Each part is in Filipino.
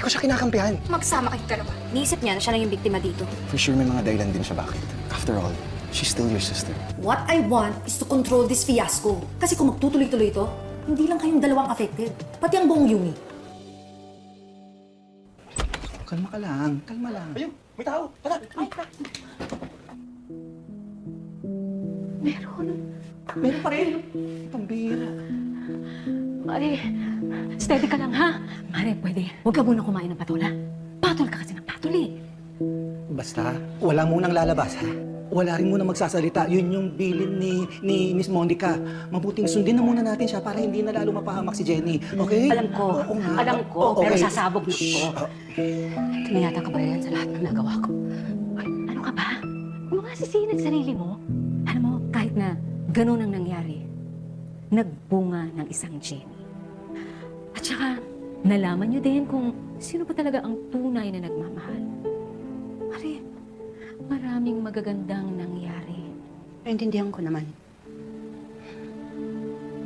ko siya kinakampihan. Magsama kayong dalawa. Iniisip niya na siya lang yung biktima dito. For sure may mga dahilan din siya bakit. After all, she's still your sister. What I want is to control this fiasco. Kasi kung magtutuloy-tuloy ito, hindi lang kayong dalawang affected. Pati ang buong Yumi. Kalma ka lang. Kalma lang. Ayun, may tao. Tara. Meron pa rin. Pambira. Mari, steady ka lang, ha? Mari, pwede. Huwag ka muna kumain ng patola. Patol ka kasi ng patol, eh. Basta, wala munang lalabas, ha? Wala rin munang magsasalita. Yun yung bilin ni Miss Monica. Mabuting sundin na muna natin siya para hindi na lalo mapahamak si Jenny. Okay? Alam ko. Oo nga. Alam ko. Okay. Pero sasabog na ko. Tinayatan ka ba yan sa lahat ng nagawa ko? Ay, ano ka ba? Huwag mo nga sisihin ang sarili mo. Alam mo, kahit na ganun ang nangyari, nagbunga ng isang Jenny. At saka, nalaman niyo din kung sino pa talaga ang tunay na nagmamahal. Mari, maraming magagandang nangyari. Naintindihan ko naman.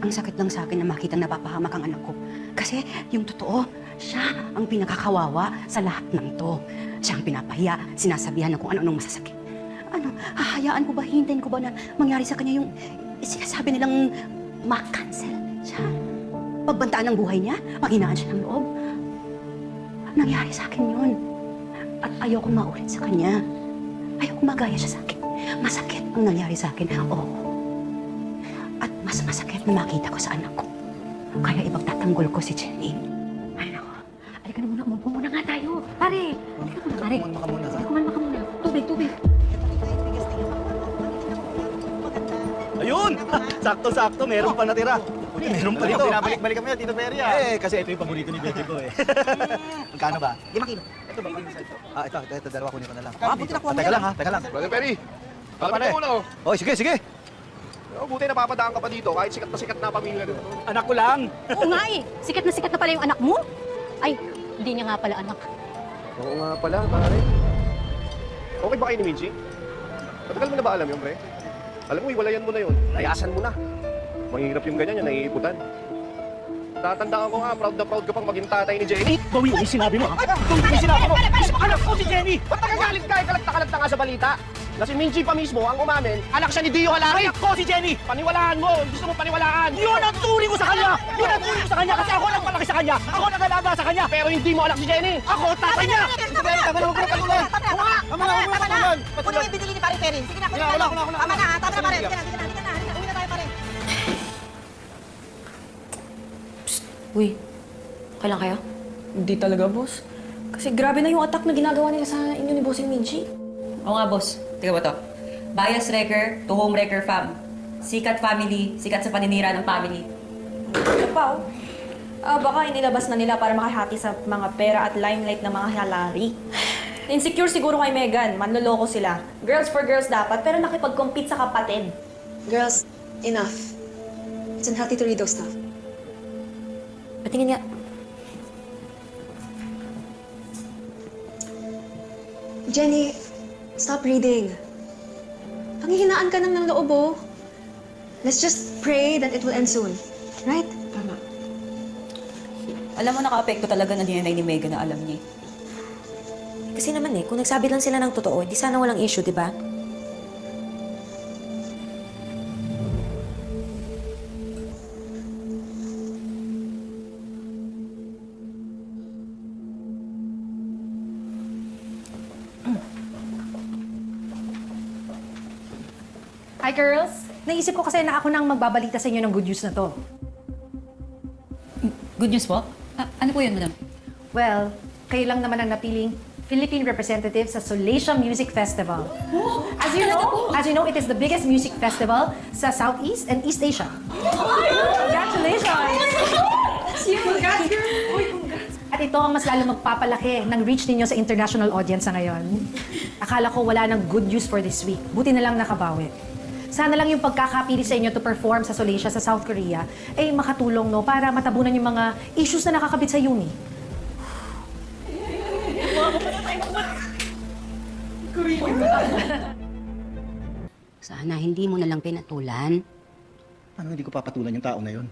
Ang sakit lang sa akin na makitang napapahamak ang anak ko. Kasi yung totoo, siya ang pinakakawawa sa lahat ng to. Siya ang pinapahiya, sinasabihan ng kung ano-anong masasakit. Ano, hahayaan ko ba, hintayin ko ba na mangyari sa kanya yung sinasabi nilang ma-cancel siya? Pagbantaan ng buhay niya, panghinaan siya ng loob. Nangyari sa akin yun. At ayokong maulit sa kanya. Ayokong magaya siya sa akin. Masakit ang nangyari sa akin. Oo. At mas masakit na makita ko sa anak ko. Kaya ipagtatanggol ko si Jenny. Ay, nako. Halika na muna. Umupo muna nga tayo. Pare, halika muna, pare. Kumalma ka muna, ha? Kumalma ka muna. Tubig, tubig. Ayun! Sakto-sakto, meron pa natira. Meron pa dito. Binabalik-balik kami, Tito Peria. Kasi ito yung paborito ni Bete ko, eh. Magkano ba? 5 kilo. Ito ba? Ito, dalawa kunin ko na lang. Buti nakuha mo Teka yan. lang, ha? Teka lang. Brother Perry, Pare. alam mo muna oh. Oh, sige, sige. Oh, buti napapadaan ka pa dito kahit sikat na pamilya dito. Anak ko lang. Oo nga eh. Sikat na pala yung anak mo. Ay, hindi niya nga pala anak. Oo nga pala, pare. Okay ba kayo ni Minchi? Matagal mo na ba alam yun, pre? Alam mo, iwalayan mo na yun. Layasan mo na. Mahirap yung ganyan, yung naiiputan. Tatandaan ko nga, proud na proud ka pang maging tatay ni Jenny. Gawin mo yung sinabi mo, ha? Gawin mo yung sinabi mo. Anak ko si Jenny! Ba't nagagalit ka? Kalagta-kalagta nga sa balita. Na si Minchi pa mismo ang umamin, anak siya ni Dio Halari. Anak ko si Jenny! Paniwalaan mo! Gusto mo paniwalaan! Yun ang turi ko sa kanya! Yun ang turi ko sa kanya kasi ako nagpalaki sa kanya! Ako nag-alaga sa kanya! Pero hindi mo anak si Jenny! Ako, tatay niya! Tama na, huwag mo na patuloy. Tama na, huwag mo na patuloy. Kunin mo yung binili ni Pare Perry. Sige na, kunin mo. Tama na, tama na, Pare. Sige na, sige na. Uwi na tayo, Pare. Uy, okay lang kayo? Hindi talaga, boss. Kasi grabe na yung attack na ginagawa nila sa inyo ni Bossing Minchi. Oo nga, boss. Tingnan mo to. Bias wrecker to home wrecker fam. Sikat family, sikat sa paninira ng family. Ano pa, oh? Baka inilabas na nila para makahati sa mga pera at limelight ng mga halari. Insecure siguro kay Megan. Manloloko sila. Girls for girls dapat, pero nakipag-compete sa kapatid. Girls, enough. It's unhealthy to read those stuff. Patingin nga. Jenny, stop reading. Panghihinaan ka nang ng loob, oh. Let's just pray that it will end soon. Right? Tama. Alam mo, naka-apekto talaga ng DNA ni Megan na alam niya. Kasi naman eh, kung nagsabi lang sila ng totoo, hindi sana walang issue, di ba? Hi, girls. Naisip ko kasi na ako nang magbabalita sa inyo ng good news na to. Good news po? Ano po yun, madam? Well, kayo lang naman ang napiling Philippine representative sa Solasia Music Festival. As you know, it is the biggest music festival sa Southeast and East Asia. Congratulations! At ito ang mas lalo magpapalaki ng reach ninyo sa international audience sa ngayon. Akala ko wala ng good news for this week. Buti na lang nakabawi. Sana lang yung pagkakapili sa inyo to perform sa Solasia sa South Korea ay makatulong, no, para matabunan yung mga issues na nakakabit sa Yumi. Sana hindi mo na lang pinatulan. Ano hindi ko papatulan yung tao na yun?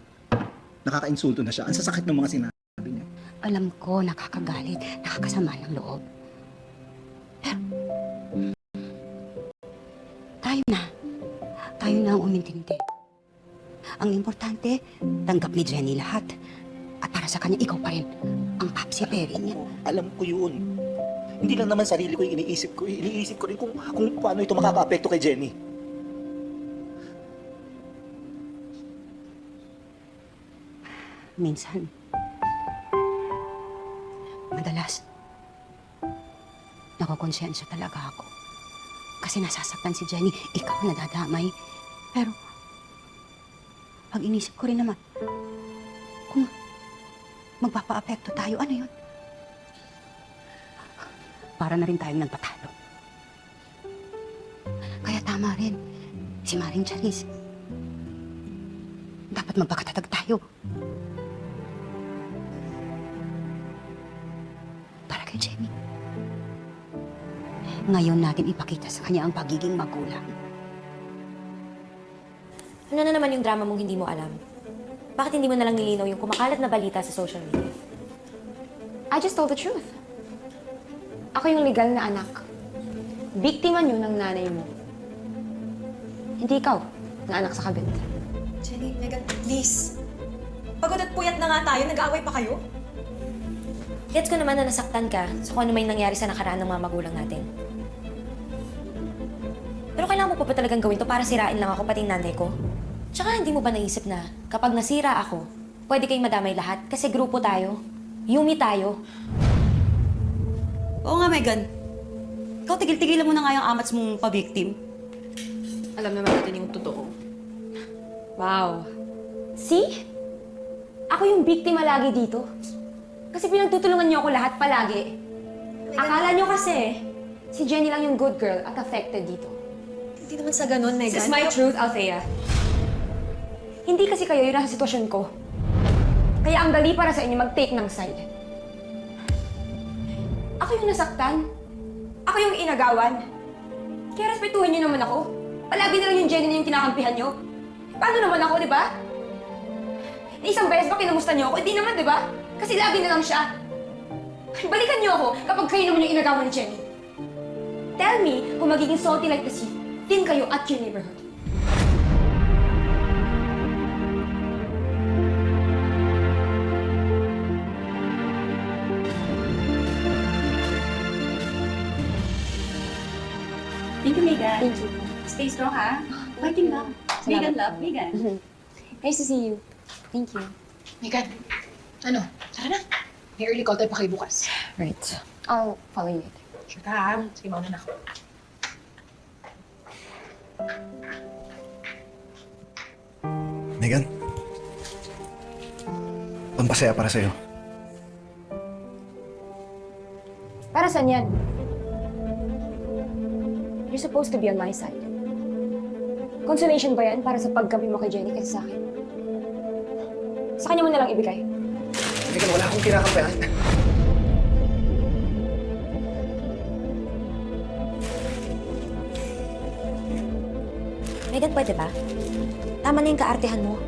Nakaka-insulto na siya. Ang sasakit ng mga sinabi niya. Alam ko, nakakagalit, nakakasama ng loob. Pero, tayo na ang umintindi. Ang importante, tanggap ni Jenny lahat. At para sa kanya, ikaw pa rin ang papsi peri niya. Alam ko yun. Hindi lang naman sarili ko yung iniisip ko. Iniisip ko rin kung paano ito makaka-apekto kay Jenny. Minsan, madalas, nakokonsensya talaga ako. Kasi nasasaktan si Jenny, ikaw nadadamay. Pero, pag inisip ko rin naman, kung magpapaapekto tayo, ano yun? Para na rin tayong nagpatalo. Kaya tama rin, si Maring Charis. Dapat magpakatatag tayo. Para kay Jenny. Ngayon natin ipakita sa kanya ang pagiging magulang. Ano na naman yung drama mong hindi mo alam? Bakit hindi mo nalang nilinaw yung kumakalat na balita sa social media? I just told the truth. Ako yung legal na anak. Biktima niyo ng nanay mo. Hindi ikaw na anak sa kabit. Jenny, Megan, please. Pagod at puyat na nga tayo, nag-aaway pa kayo? Gets ko naman na nasaktan ka sa kung ano may nangyari sa nakaraan ng mga magulang natin. Pero kailangan mo pa ba talagang gawin to para sirain lang ako pati yung nanay ko? Tsaka hindi mo ba naisip na kapag nasira ako, pwede kayong madamay lahat kasi grupo tayo. Yumi tayo. Oo nga, Megan. Ikaw, tigil-tigilan mo na nga yung amats mong pa-victim. Alam naman natin yung totoo. Wow. See? Ako yung biktima lagi dito. Kasi pinagtutulungan niyo ako lahat palagi. Akala niyo kasi, si Jenny lang yung good girl at affected dito. Hindi naman sa ganun, Megan. This is my truth, Althea. Hindi kasi kayo yung nasa sitwasyon ko. Kaya ang dali para sa inyo mag-take ng side. Ako yung nasaktan. Ako yung inagawan. Kaya respetuhin niyo naman ako. Palagi na lang yung Jenny na yung kinakampihan niyo. Paano naman ako, di ba? Isang beses ba kinamusta niyo ako? Hindi naman, di ba? Kasi lagi na lang siya. Balikan niyo ako kapag kayo naman yung inagawan ni Jenny. Tell me kung magiging salty like the sea din kayo at your neighborhood. Thank you, Megan. Thank you. Stay strong, ha? Fighting lang. Megan, love. Megan. Nice to see you. Thank you. Megan, ano? Tara na. May early call tayo pa kayo bukas. Right. I'll follow you later. Sure ka, ha? Sige, mauna na ako. Megan, pampasaya para sa'yo. Para saan yan? You're supposed to be on my side. Consolation ba yan para sa pagkampi mo kay Jenny kaysa sa akin? Sa kanya mo nalang ibigay. Megan, wala akong kinakampihan. Megan, pwede ba? Tama na yung kaartehan mo.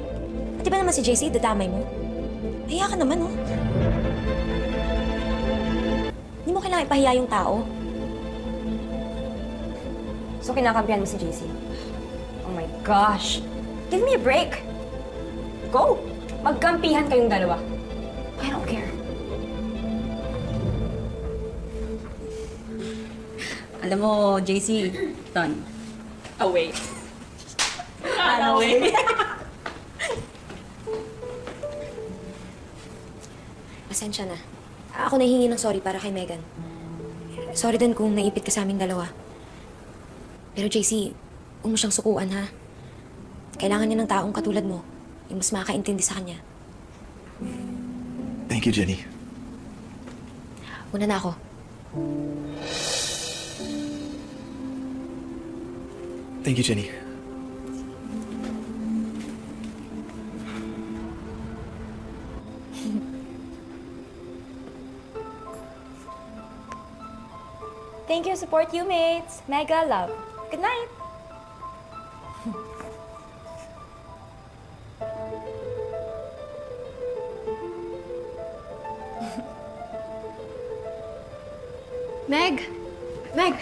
At di ba naman si JC, dadamay mo? Mahiya ka naman, oh. Hindi mo kailangan ipahiya yung tao. So kinakampihan mo si JC? Oh my gosh! Give me a break! Go! Magkampihan kayong dalawa. I don't care. Alam mo, JC, Ton. Away. Pasensya na. Ako nahihingi ng sorry para kay Megan. Sorry din kung naipit ka sa aming dalawa. Pero JC, huwag mo siyang sukuan, ha? Kailangan niya ng taong katulad mo. Yung mas makakaintindi sa kanya. Thank you, Jenny. Una na ako. Thank you, Jenny. Thank you, support you, mates. Mega love. Good night. Meg! Meg!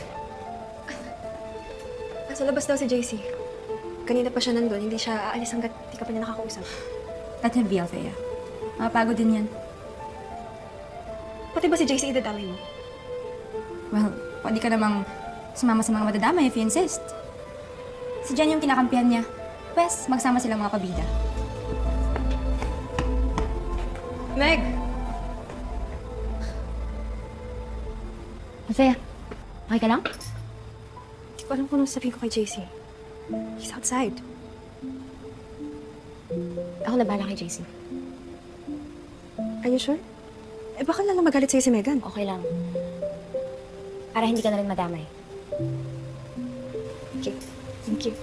Nasa labas daw si JC. Kanina pa siya nandun. Hindi siya aalis hanggat di ka pa niya nakakausap. Let him be, Althea. Mapagod din yan. Pati ba si JC idadamay mo? Well, pwede ka namang sumama sa mga madadama if you insist. Si Jen yung kinakampihan niya. Pwes, magsama silang mga pabida. Meg! Althea, okay ka lang? Hindi ko alam kung anong sabihin ko kay JC. He's outside. Ako na bahala kay JC. Are you sure? Eh, baka lalo magalit sa'yo si Megan. Okay lang. Para hindi ka na rin madamay. Okay. Thank you.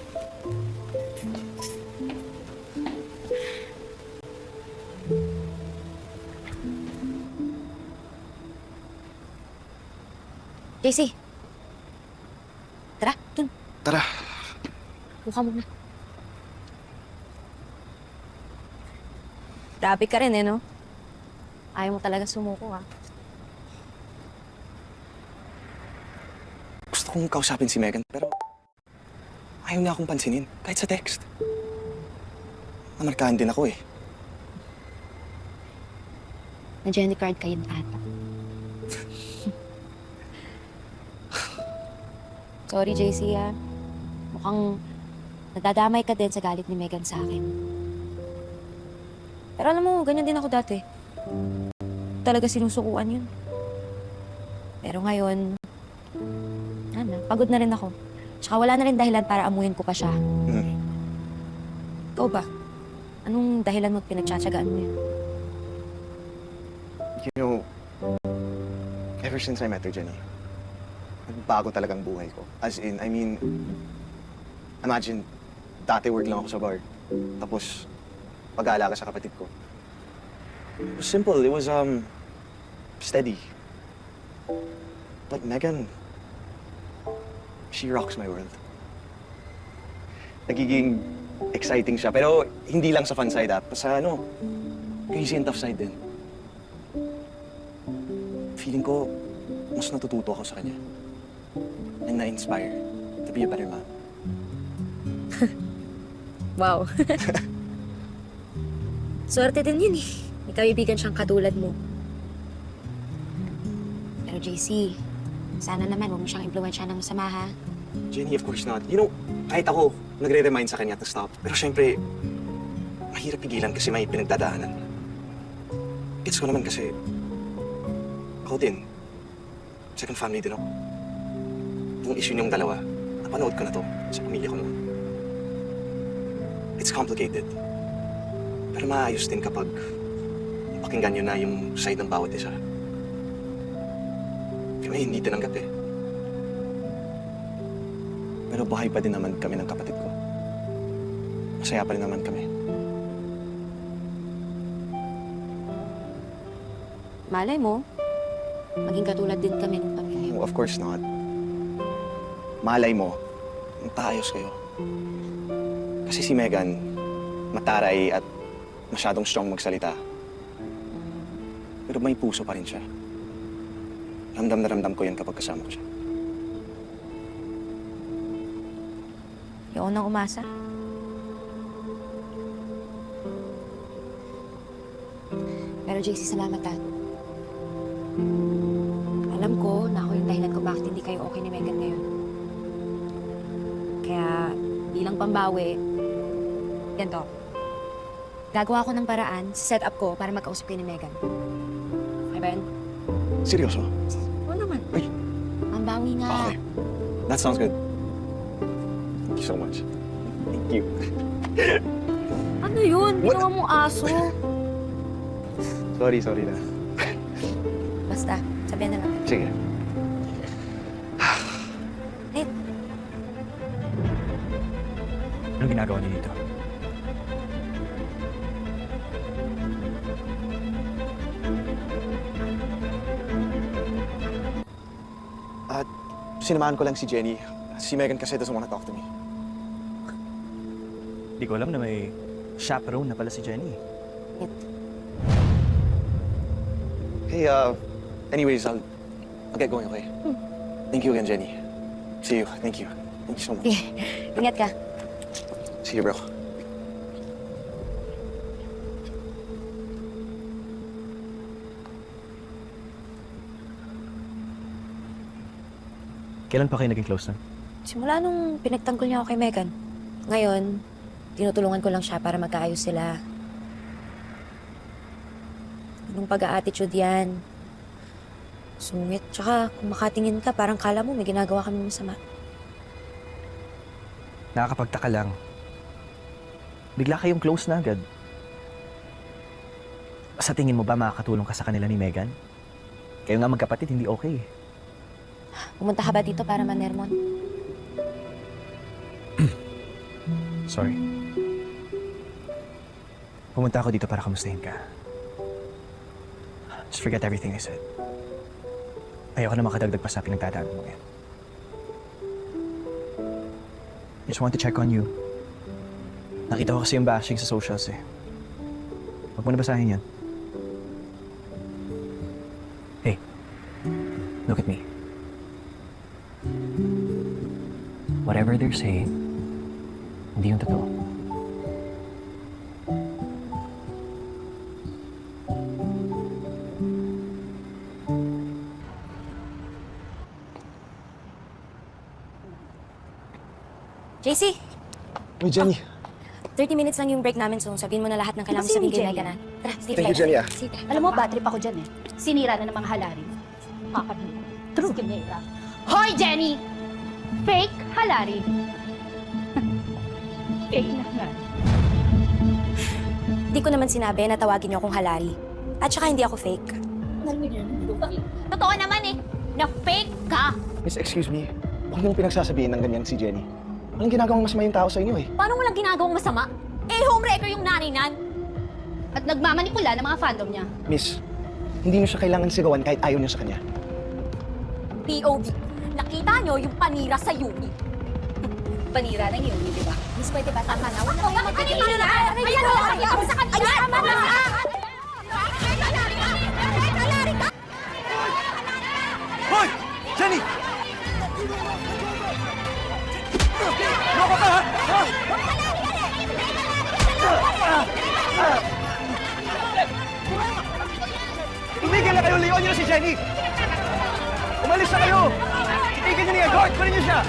JC! Tara, dun. Tara. Mukha mo na. Grabe ka rin no? Ayaw mo talaga sumuko, ha? Gusto kong kausapin si Megan, pero ayaw niya akong pansinin, kahit sa text. Namarkahan din ako eh. Na-Jenny card kayo ata. Sorry, JC, ha? Mukhang nadadamay ka din sa galit ni Megan sa akin. Pero alam mo, ganyan din ako dati. Talaga sinusukuan yun. Pero ngayon, pagod na rin ako. Tsaka wala na rin dahilan para amuyin ko pa siya. Ikaw ba? Anong dahilan mo at pinagtsatsagaan mo yun? You know, ever since I met her, Jenny, nagbago talagang buhay ko. As in, I mean, imagine, dati work lang ako sa bar. Tapos, pag-aalaga sa kapatid ko. It was simple. It was, steady. But Megan, she rocks my world. Nagiging exciting siya, pero hindi lang sa fun side, sa crazy and tough side din. Feeling ko, mas natututo ako sa kanya. And na-inspire to be a better man. Wow. Swerte din yun eh. May kaibigan siyang katulad mo. Pero JC, sana naman huwag mo siyang impluwensya ng masama, ha? Jenny, of course not. You know, kahit ako, nagre-remind sa kanya to stop. Pero syempre, mahirap pigilan kasi may pinagdadaanan. Gets ko naman kasi, ako din, second family din ako. Yung issue niyong dalawa, napanood ko na to sa pamilya ko naman. It's complicated. Pero maayos din kapag pakinggan niyo na yung side ng bawat isa. Kami hindi tinanggap eh. Pero buhay pa din naman kami ng kapatid ko. Masaya pa rin naman kami. Malay mo, maging katulad din kami ng pamilya. Oh, of course not. Malay mo, magpaayos kayo. Kasi si Megan, mataray at masyadong strong magsalita. Pero may puso pa rin siya. Ramdam na ramdam ko yan kapag kasama ko siya. Yung unang umasa. Pero JC, salamat ha. Alam ko na ako yung dahilan kung bakit hindi kayo okay ni Megan ngayon. Kaya bilang pambawi, ganito. Gagawa ko ng paraan sa setup ko para magkausap kayo ni Megan. Okay ba yun? Seryoso? Oo naman. Ay. Pambawi nga. Okay. That sounds good. Thank you so much. Thank you. Ano yun? Ginawa mong aso. Sorry na. Basta, sabihan na lang. Sige. Nate, Anong ginagawa niyo dito? At sinamahan ko lang si Jenny. Si Megan kasi doesn't wanna talk to me. Di ko alam na may chaperone na pala si Jenny. Hey, anyways, I'll get going, okay? Thank you again, Jenny. See you. Thank you. Thank you so much. Sige, ingat ka. See you, bro. Kailan pa kayo naging close na? Simula nung pinagtanggol niya ako kay Megan. Ngayon, tinutulungan ko lang siya para magkaayos sila. Anong pag-a-attitude yan? Sungit. Tsaka kung makatingin ka, parang kala mo may ginagawa kami masama. Nakakapagtaka lang. Bigla kayong close na agad. Sa tingin mo ba makakatulong ka sa kanila ni Megan? Kayo nga magkapatid, hindi okay. Pumunta ka ba dito para manermon? Sorry. Pumunta ako dito para kamustahin ka. Just forget everything I said. Ayoko na makadagdag pa sa pinagdadaanan mo yan. Just want to check on you. Nakita ko kasi yung bashing sa socials eh. Huwag mo na basahin yan. Hey, look at me. Whatever they're saying, hindi yung totoo. JC, Uy, Jenny. 30 minutes lang yung break namin, so sabihin mo na lahat ng kailangan mo Kasi sabihin kay yung Megan, ha? Tara, Steve. Thank you, Jenny, ah. Sige, tara. Alam mo, bad trip ako dyan eh. Sinira na ng mga halari. Kapatid. True. Hoy, Jenny! Fake halari. Fake na nga. Di ko naman sinabi na tawagin niyo akong halari. At saka hindi ako fake. Totoo naman eh, na fake ka. Miss, excuse me. Huwag niyong pinagsasabihin ng ganyan si Jenny. Anong ginagawang masama yung tao sa inyo eh? Paano walang ginagawang masama? Eh, homewrecker yung nanay nan. At nagmamanipula ng mga fandom niya. Miss, hindi niyo siya kailangan sigawan kahit ayaw niyo sa kanya. POV, nakita nyo yung panira sa Yumi. Panira ng Yumi, di ba? Miss, pwede ba? Tama na. Ano ba? Kanina na! Ayan o! Ayan sa kanya! Ayan! Tama na! Hoy! Jenny! Tumigil na kayo! Leon niyo na si Jenny! Umalis na kayo! Itigil niyo niya! Guard! Kunin niyo siya!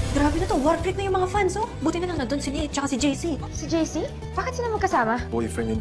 Grabe na to, war break na yung mga fans, oh. Buti na lang nandun si Lee at si JC. Si JC? Bakit sila magkasama? Boyfriend